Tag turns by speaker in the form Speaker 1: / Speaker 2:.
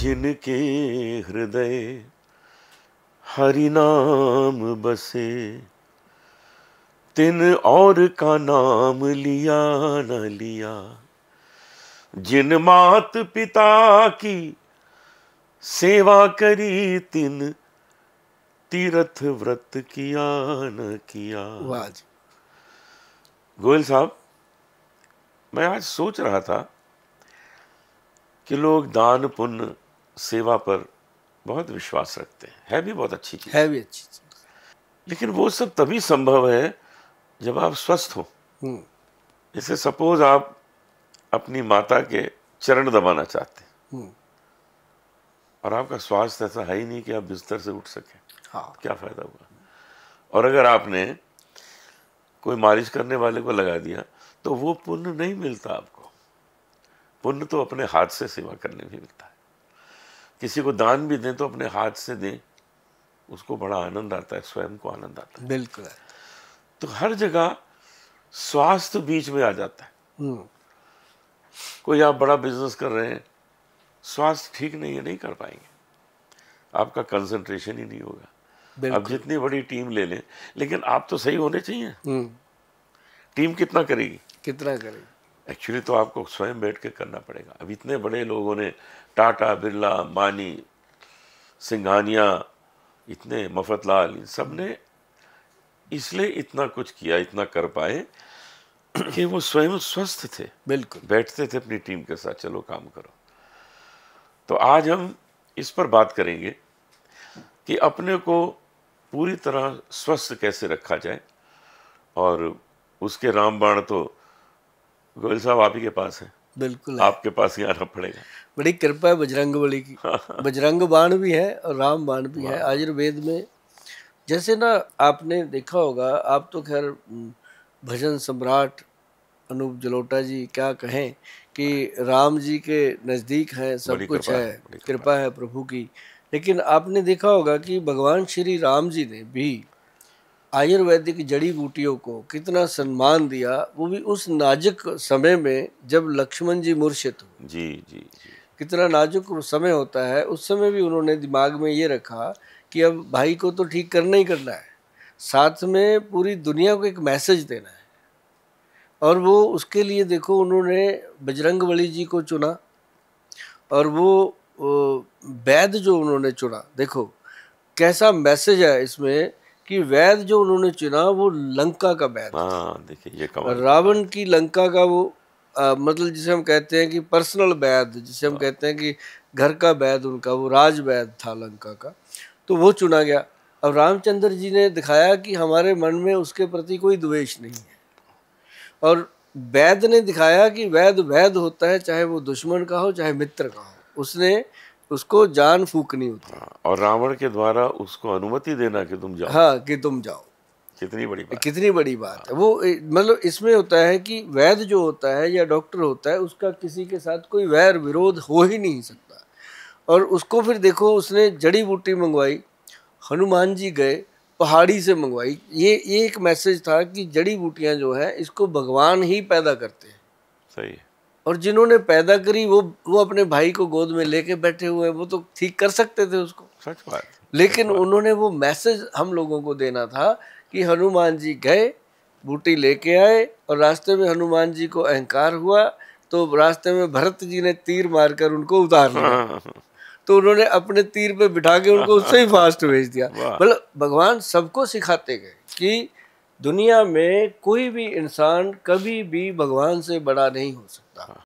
Speaker 1: जिनके हृदय हरि नाम बसे, तिन और का नाम लिया न लिया। जिन मात पिता की सेवा करी, तिन तीर्थ व्रत किया न किया।
Speaker 2: वाह जी।
Speaker 1: गोयल साहब, मैं आज सोच रहा था कि लोग दान पुण्य सेवा पर बहुत विश्वास रखते हैं, है भी बहुत अच्छी चीज
Speaker 2: है भी अच्छी चीज,
Speaker 1: लेकिन वो सब तभी संभव है जब आप स्वस्थ हो। जैसे सपोज आप अपनी माता के चरण दबाना चाहते हैं और आपका स्वास्थ्य ऐसा है ही नहीं कि आप बिस्तर से उठ सकें,
Speaker 2: हाँ।
Speaker 1: क्या फायदा हुआ। और अगर आपने कोई मालिश करने वाले को लगा दिया तो वो पुण्य नहीं मिलता आपको। पुण्य तो अपने हाथ से सेवा करने में मिलता है। किसी को दान भी दें तो अपने हाथ से दें, उसको बड़ा आनंद आता है, स्वयं को आनंद आता है।
Speaker 2: बिल्कुल।
Speaker 1: तो हर जगह स्वास्थ्य बीच में आ जाता है। कोई आप बड़ा बिजनेस कर रहे हैं, स्वास्थ्य ठीक नहीं है, नहीं कर पाएंगे, आपका कंसंट्रेशन ही नहीं होगा। अब जितनी बड़ी टीम ले लें, लेकिन आप तो सही होने चाहिए। टीम कितना करेगी? एक्चुअली तो आपको स्वयं बैठ के करना पड़ेगा। अब इतने बड़े लोगों ने, टाटा, बिरला, अंबानी, सिंघानिया, इतने मफतलाल, इन सब ने इसलिए इतना कुछ किया, इतना कर पाए कि वो स्वयं स्वस्थ थे।
Speaker 2: बिल्कुल।
Speaker 1: बैठते थे अपनी टीम के साथ, चलो काम करो। तो आज हम इस पर बात करेंगे कि अपने को पूरी तरह स्वस्थ कैसे रखा जाए, और उसके रामबाण तो गोयल साहब आप ही के पास है।
Speaker 2: बिल्कुल,
Speaker 1: आपके पास ही आना पड़ेगा।
Speaker 2: बड़ी कृपा है बजरंग बली की। बजरंग बाण भी है और राम बाण भी है आयुर्वेद में। जैसे ना आपने देखा होगा, आप तो खैर भजन सम्राट अनूप जलोटा जी क्या कहें कि राम जी के नज़दीक हैं, सब कुछ है, कृपा है प्रभु की। लेकिन आपने देखा होगा कि भगवान श्री राम जी ने भी आयुर्वेदिक जड़ी बूटियों को कितना सम्मान दिया, वो भी उस नाजुक समय में जब लक्ष्मण जी मूर्छित हुए।
Speaker 1: जी जी जी।
Speaker 2: कितना नाजुक समय होता है, उस समय भी उन्होंने दिमाग में ये रखा कि अब भाई को तो ठीक करना ही करना है, साथ में पूरी दुनिया को एक मैसेज देना है। और वो उसके लिए देखो उन्होंने बजरंगबली जी को चुना, और वो वैद्य जो उन्होंने चुना, देखो कैसा मैसेज है इसमें कि वैद्य जो उन्होंने चुना वो लंका का वैद्य।
Speaker 1: हाँ, देखिए ये कमाल।
Speaker 2: रावण की लंका का वो मतलब जिसे हम कहते हैं कि पर्सनल वैद्य, जिसे हम कहते हैं कि घर का वैद्य, उनका वो राज वैद्य था लंका का, तो वो चुना गया। अब रामचंद्र जी ने दिखाया कि हमारे मन में उसके प्रति कोई द्वेष नहीं है, और वैद्य ने दिखाया कि वैद्य वैद्य होता है, चाहे वो दुश्मन का हो चाहे मित्र का हो, उसने उसको जान फूकनी होती है।
Speaker 1: और रावण के द्वारा उसको अनुमति देना कि तुम जाओ।
Speaker 2: हाँ, कि तुम जाओ,
Speaker 1: कितनी बड़ी बात,
Speaker 2: कितनी बड़ी बात है। वो मतलब इसमें होता है कि वैद्य जो होता है या डॉक्टर होता है, उसका किसी के साथ कोई वैर विरोध हो ही नहीं सकता। और उसको फिर देखो, उसने जड़ी बूटी मंगवाई, हनुमान जी गए पहाड़ी से मंगवाई। ये एक मैसेज था कि जड़ी बूटियां जो है इसको भगवान ही पैदा करते हैं।
Speaker 1: सही है।
Speaker 2: और जिन्होंने पैदा करी वो अपने भाई को गोद में लेके बैठे हुए, वो तो ठीक कर सकते थे उसको।
Speaker 1: सच बात।
Speaker 2: लेकिन उन्होंने वो मैसेज हम लोगों को देना था कि हनुमान जी गए, बूटी लेके आए, और रास्ते में हनुमान जी को अहंकार हुआ तो रास्ते में भरत जी ने तीर मारकर उनको उतार लिया। तो उन्होंने अपने तीर पे बिठा के उनको उससे ही फास्ट भेज दिया। मतलब भगवान सबको सिखाते गए कि दुनिया में कोई भी इंसान कभी भी भगवान से बड़ा नहीं हो सकता।